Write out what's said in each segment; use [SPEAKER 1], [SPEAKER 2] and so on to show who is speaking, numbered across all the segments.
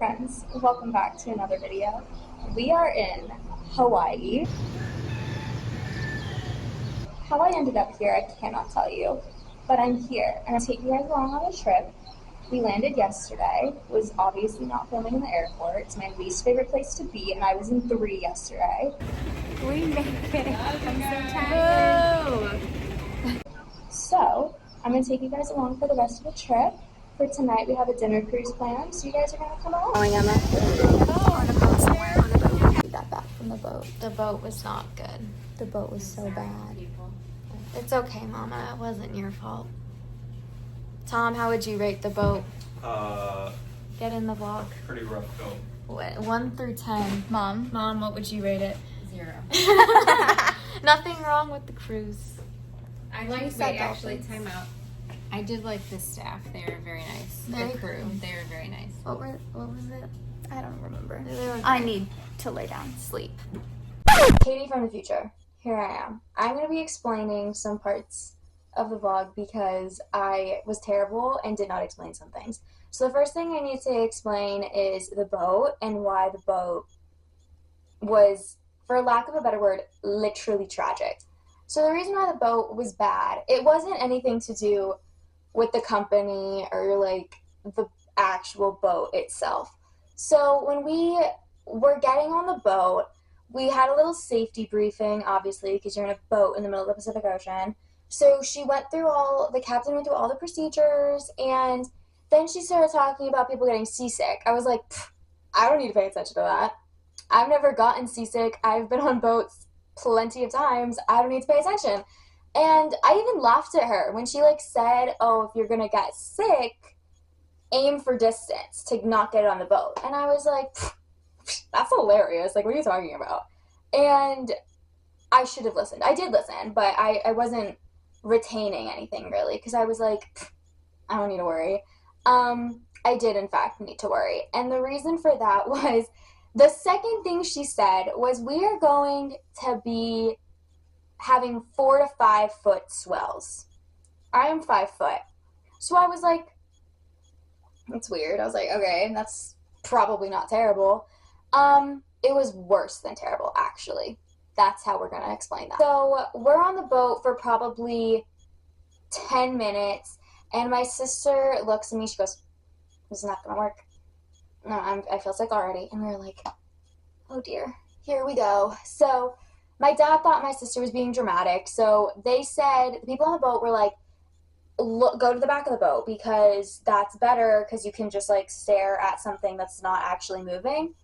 [SPEAKER 1] friends, welcome back to another video. We are in Hawaii. How I ended up here, I cannot tell you, but I'm here and I'm taking you guys along on a trip. We landed yesterday, was obviously not filming in the airport. It's my least favorite place to be, and I was in 3 yesterday.
[SPEAKER 2] We made it. I'm so tired.
[SPEAKER 1] So, I'm going to take you guys along for the rest of the trip. For tonight, we have a dinner cruise planned, so you guys are going to come along.
[SPEAKER 2] On a boat somewhere. On a boat. We got back from the boat.
[SPEAKER 3] The boat was not good.
[SPEAKER 2] The boat was so bad.
[SPEAKER 3] It's okay, Mama. It wasn't your fault. Tom, how would you rate the boat?
[SPEAKER 2] Get in the vlog.
[SPEAKER 4] Pretty rough boat.
[SPEAKER 3] What, 1 through 10.
[SPEAKER 2] Mom, what would you rate it?
[SPEAKER 5] 0.
[SPEAKER 3] Nothing wrong with the cruise.
[SPEAKER 5] I like, time out. I did like the staff. They were very nice.
[SPEAKER 3] Very
[SPEAKER 5] the crew.
[SPEAKER 3] cool.
[SPEAKER 5] They were very nice.
[SPEAKER 3] What was it?
[SPEAKER 2] I don't remember.
[SPEAKER 3] They were
[SPEAKER 2] I
[SPEAKER 3] great.
[SPEAKER 2] need to lay down.
[SPEAKER 3] Sleep.
[SPEAKER 1] Katie from the future. Here I am. I'm going to be explaining some parts of the vlog because I was terrible and did not explain some things. So the first thing I need to explain is the boat and why the boat was, for lack of a better word, literally tragic. So the reason why the boat was bad, it wasn't anything to do with the company or like the actual boat itself. So when we were getting on the boat, we had a little safety briefing, obviously, because you're in a boat in the middle of the Pacific Ocean. So the captain went through all the procedures, and then she started talking about people getting seasick. I was like, I don't need to pay attention to that. I've never gotten seasick. I've been on boats plenty of times. I don't need to pay attention. And I even laughed at her when she said, oh, if you're going to get sick, aim for distance to not get it on the boat. And I was like, that's hilarious. What are you talking about? And I should have listened. I did listen, but I wasn't retaining anything really because I was like, I don't need to worry. I did in fact need to worry. And the reason for that was the second thing she said was we are going to be having 4 to 5 foot swells. I am 5 foot. So I was like, that's weird. I was like, okay, that's probably not terrible. It was worse than terrible, actually. That's how we're going to explain that. So we're on the boat for probably 10 minutes, and my sister looks at me, she goes, this is not going to work. No, I feel sick already. And we were like, oh dear, here we go. So my dad thought my sister was being dramatic, so they said, the people on the boat were like, go to the back of the boat because that's better because you can just stare at something that's not actually moving.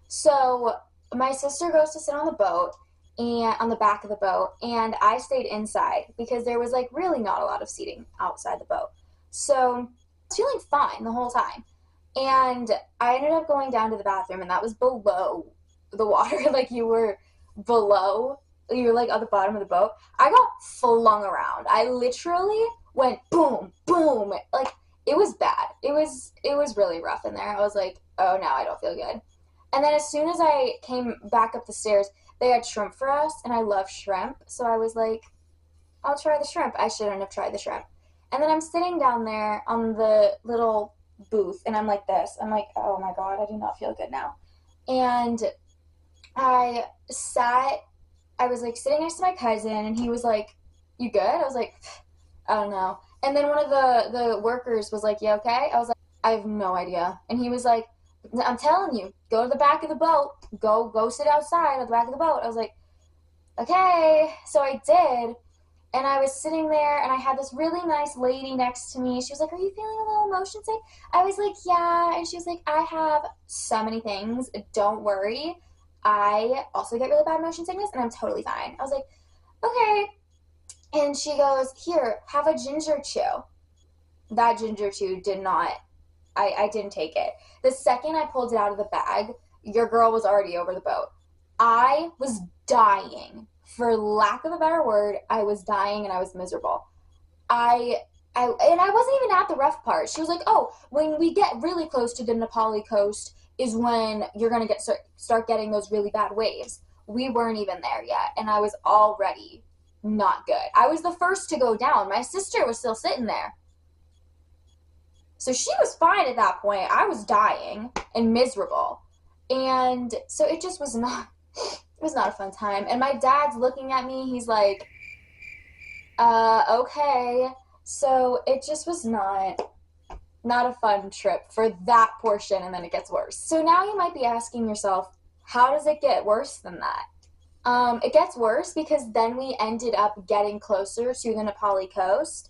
[SPEAKER 1] So my sister goes to sit on the boat and on the back of the boat, and I stayed inside because there was really not a lot of seating outside the boat. So I was feeling fine the whole time. And I ended up going down to the bathroom, and that was below the water. You were below, you were at the bottom of the boat. I got flung around. I literally went boom, boom. It was bad. It was really rough in there. I was like, oh, now I don't feel good. And then as soon as I came back up the stairs, they had shrimp for us, and I love shrimp. So I was like, I'll try the shrimp. I shouldn't have tried the shrimp. And then I'm sitting down there on the little booth, and I'm like this. I'm like, oh my God, I do not feel good now. And I was sitting next to my cousin, and he was like, you good? I was like, I don't know. And then one of the workers was like, you okay? I was like, I have no idea. And he was like, I'm telling you, go to the back of the boat. Go sit outside at the back of the boat. I was like, okay. So I did. And I was sitting there, and I had this really nice lady next to me. She was like, are you feeling a little motion sick? I was like, yeah. And she was like, I have so many things. Don't worry. I also get really bad motion sickness, and I'm totally fine. I was like, okay. And she goes, here, have a ginger chew. That ginger chew did not, I didn't take it. The second I pulled it out of the bag, your girl was already over the boat. I was dying. For lack of a better word, I was dying and I was miserable. And I wasn't even at the rough part. She was like, oh, when we get really close to the Nepali coast is when you're going to start getting those really bad waves. We weren't even there yet, and I was already not good. I was the first to go down. My sister was still sitting there. So she was fine at that point. I was dying and miserable. And so it just was not, it was not a fun time. And my dad's looking at me. He's like, okay. So it just was not a fun trip for that portion, and then it gets worse. So now you might be asking yourself, how does it get worse than that? It gets worse because then we ended up getting closer to the Nepali coast,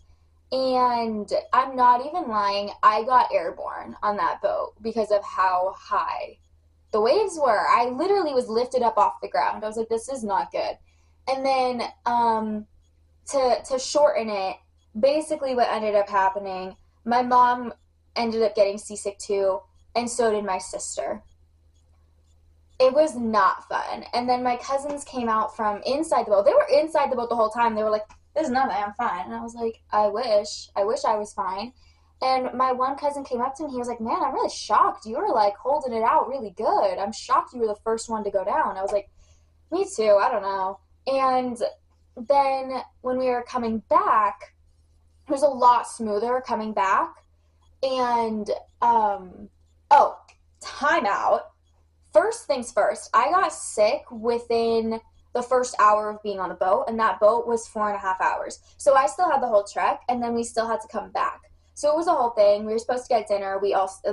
[SPEAKER 1] and I'm not even lying, I got airborne on that boat because of how high the waves were. I literally was lifted up off the ground. I was like, this is not good. And then to shorten it, basically what ended up happening, my mom ended up getting seasick too, and so did my sister. It was not fun. And then my cousins came out from inside the boat. They were inside the boat the whole time. They were like, this is nothing, I'm fine. And I was like, I wish I was fine. And my one cousin came up to me, he was like, man, I'm really shocked. You were like holding it out really good. I'm shocked you were the first one to go down. I was like, me too, I don't know. And then when we were coming back, it was a lot smoother coming back. And, timeout. First things first, I got sick within the first hour of being on the boat, and that boat was 4.5 hours. So I still had the whole trek, and then we still had to come back. So it was a whole thing. We were supposed to get dinner.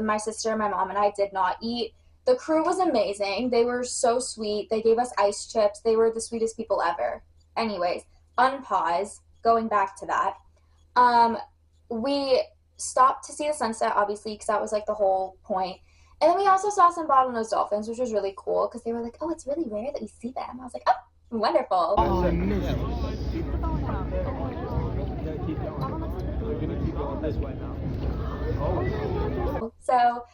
[SPEAKER 1] My sister, my mom, and I did not eat. The crew was amazing. They were so sweet. They gave us ice chips. They were the sweetest people ever. Anyways, unpause, going back to that. We stopped to see the sunset, obviously, because that was like the whole point. And then we also saw some bottlenose dolphins, which was really cool, because they were like, oh, it's really rare that we see them. I was like, oh, wonderful.
[SPEAKER 4] Oh, I missed it. Keep going. We're going to keep going this way now.
[SPEAKER 1] So,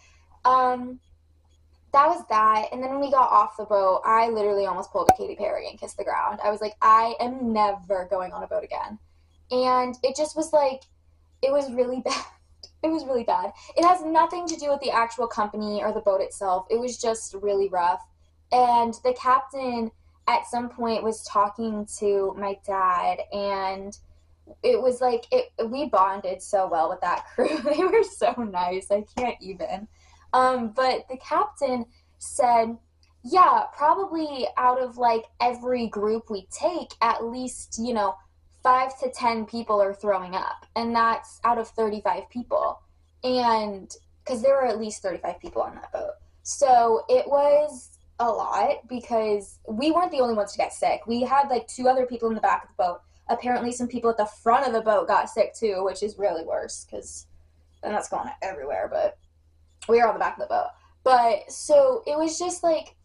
[SPEAKER 1] that was that. And then when we got off the boat, I literally almost pulled a Katy Perry and kissed the ground. I was like, I am never going on a boat again. And it just was like, it was really bad. It was really bad. It has nothing to do with the actual company or the boat itself. It was just really rough. And the captain at some point was talking to my dad, and it was like, we bonded so well with that crew. They were so nice. I can't even. But the captain said, yeah, probably out of like every group we take, at least, 5 to 10 people are throwing up, and that's out of 35 people. And because there were at least 35 people on that boat. So it was a lot because we weren't the only ones to get sick. We had like 2 other people in the back of the boat. Apparently some people at the front of the boat got sick too, which is really worse because then that's going everywhere. But we were on the back of the boat. But so it was just like,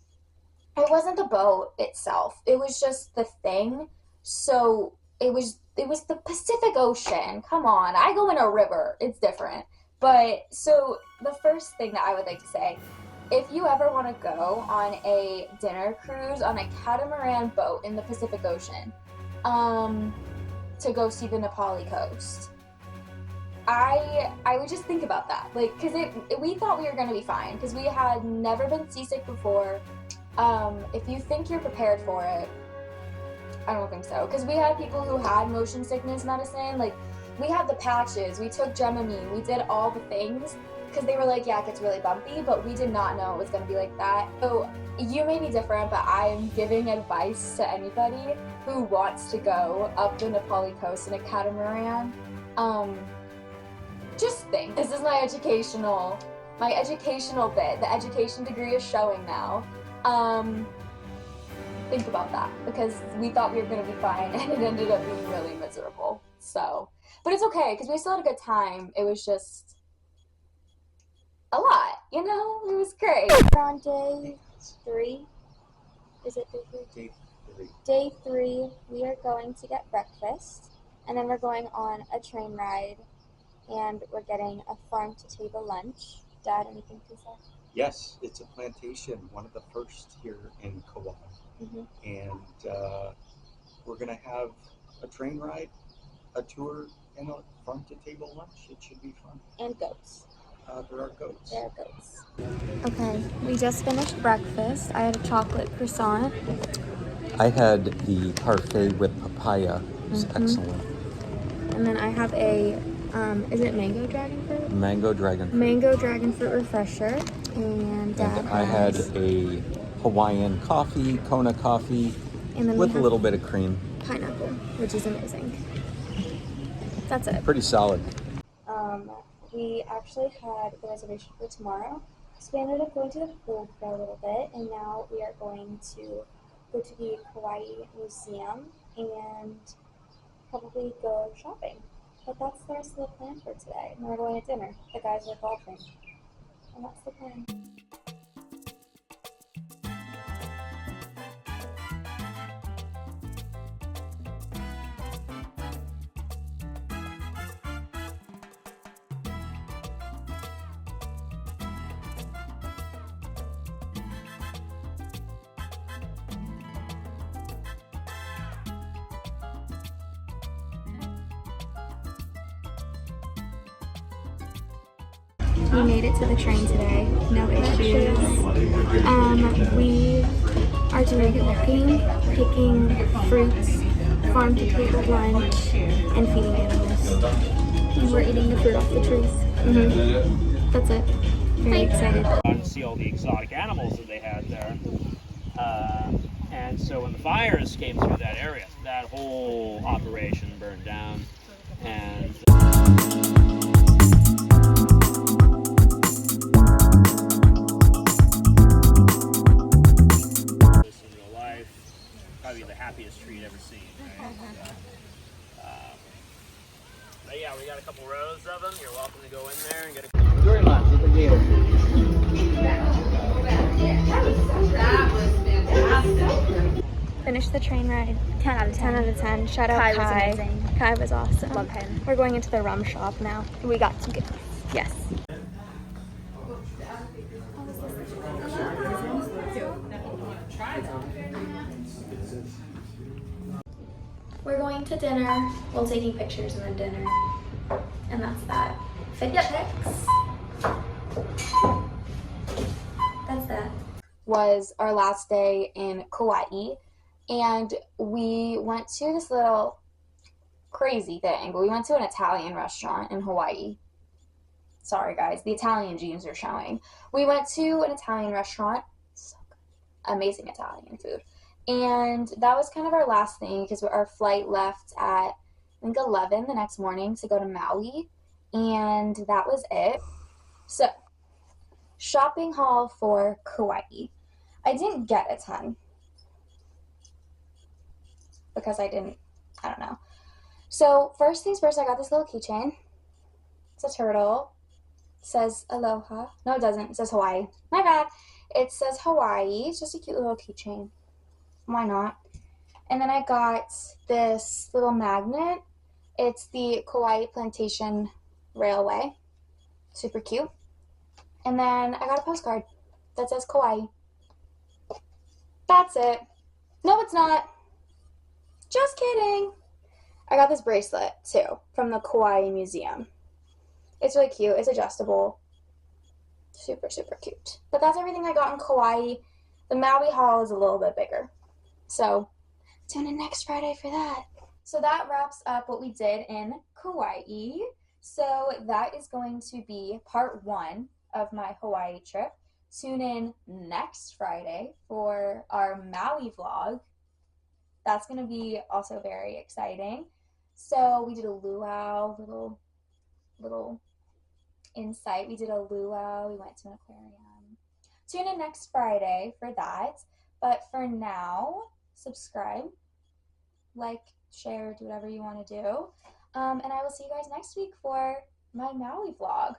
[SPEAKER 1] it wasn't the boat itself. It was just the thing. So it was the Pacific Ocean. Come on, I go in a river. It's different. But so the first thing that I would like to say, if you ever want to go on a dinner cruise on a catamaran boat in the Pacific Ocean, to go see the Nepali coast, I would just think about that, like, because we thought we were going to be fine because we had never been seasick before. If you think you're prepared for it, I don't think so, because we had people who had motion sickness medicine. Like, we had the patches, we took Dramamine, we did all the things, because they were like, yeah, it gets really bumpy, but we did not know it was going to be like that. So you may be different, but I am giving advice to anybody who wants to go up the Nepali coast in a catamaran. Just think, this is my educational bit. The education degree is showing now. Think about that, because we thought we were going to be fine, and it ended up being really miserable. So, but it's okay, because we still had a good time. It was just a lot, It was great.
[SPEAKER 3] We're on day 3. Is it day 3?
[SPEAKER 4] Day 3.
[SPEAKER 3] Day 3, we are going to get breakfast, and then we're going on a train ride, and we're getting a farm-to-table lunch. Dad, anything to say?
[SPEAKER 6] Yes, it's a plantation, one of the first here in Kauai.
[SPEAKER 3] Mm-hmm.
[SPEAKER 6] And we're going to have a train ride, a tour, and a farm-to-table lunch. It should be fun.
[SPEAKER 3] And goats.
[SPEAKER 6] There are goats.
[SPEAKER 3] There are goats.
[SPEAKER 2] Okay, we just finished breakfast. I had a chocolate croissant.
[SPEAKER 7] I had the parfait with papaya. It was excellent.
[SPEAKER 2] And then I have a Is it mango dragon fruit?
[SPEAKER 7] Mango dragon fruit.
[SPEAKER 2] Mango dragon fruit refresher. And Dad
[SPEAKER 7] And I had
[SPEAKER 2] has,
[SPEAKER 7] a Hawaiian coffee, Kona coffee,
[SPEAKER 2] and then we
[SPEAKER 7] with a
[SPEAKER 2] have
[SPEAKER 7] little bit of cream.
[SPEAKER 2] pineapple, which is amazing. That's it.
[SPEAKER 7] Pretty solid.
[SPEAKER 3] We actually had the reservation for tomorrow, so we ended up going to the pool for a little bit, and now we are going to go to the Kauai Museum and probably go shopping. But that's the rest of the plan for today. And we're going to dinner. The guys are golfing. And that's the plan.
[SPEAKER 2] We made it to the train today, no issues. We are doing walking, picking fruits, farm to table lunch, and feeding animals. And we're eating the fruit off the trees. That's it. Very excited.
[SPEAKER 8] And see all the exotic animals that they had there. And so when the fires came through that area, that whole operation burned down. And this in real life, probably the happiest tree you've ever seen. Right? But yeah, we got a couple rows of them. You're welcome to go in there and get a
[SPEAKER 4] During lunch with the gator.
[SPEAKER 2] Finished the train ride.
[SPEAKER 3] 10 out of 10.
[SPEAKER 2] 10 out of 10. Shout out
[SPEAKER 3] Kai
[SPEAKER 2] Kai.
[SPEAKER 3] was amazing.
[SPEAKER 2] Kai was awesome.
[SPEAKER 3] Love him.
[SPEAKER 2] We're going into the rum shop now.
[SPEAKER 3] We got some good.
[SPEAKER 2] Yes. We're going to dinner. Well, taking pictures and then dinner. And that's that. Fit checks. That's that.
[SPEAKER 1] Was our last day in Kauai, and we went to this little crazy thing. We went to an Italian restaurant in Hawaii. Sorry guys, the Italian genes are showing. We went to an Italian restaurant. So good. Amazing Italian food. And that was kind of our last thing because our flight left at, I think, 11 the next morning to go to Maui. And that was it. So, shopping haul for Kauai. I didn't get a ton because I don't know. So, first things first, I got this little keychain. It's a turtle. It says aloha. No, it doesn't. It says Hawaii. My bad. It says Hawaii. It's just a cute little keychain. Why not? And then I got this little magnet. It's the Kauai Plantation Railway. Super cute. And then I got a postcard that says Kauai. That's it. No, it's not. Just kidding. I got this bracelet too from the Kauai Museum. It's really cute. It's adjustable. Super, super cute. But that's everything I got in Kauai. The Maui haul is a little bit bigger. So tune in next Friday for that. So that wraps up what we did in Kauai. So that is going to be part 1 of my Hawaii trip. Tune in next Friday for our Maui vlog. That's going to be also very exciting. So we did a luau, little insight. We did a luau. We went to an aquarium. Tune in next Friday for that. But for now, subscribe, like, share, do whatever you want to do. And I will see you guys next week for my Maui vlog.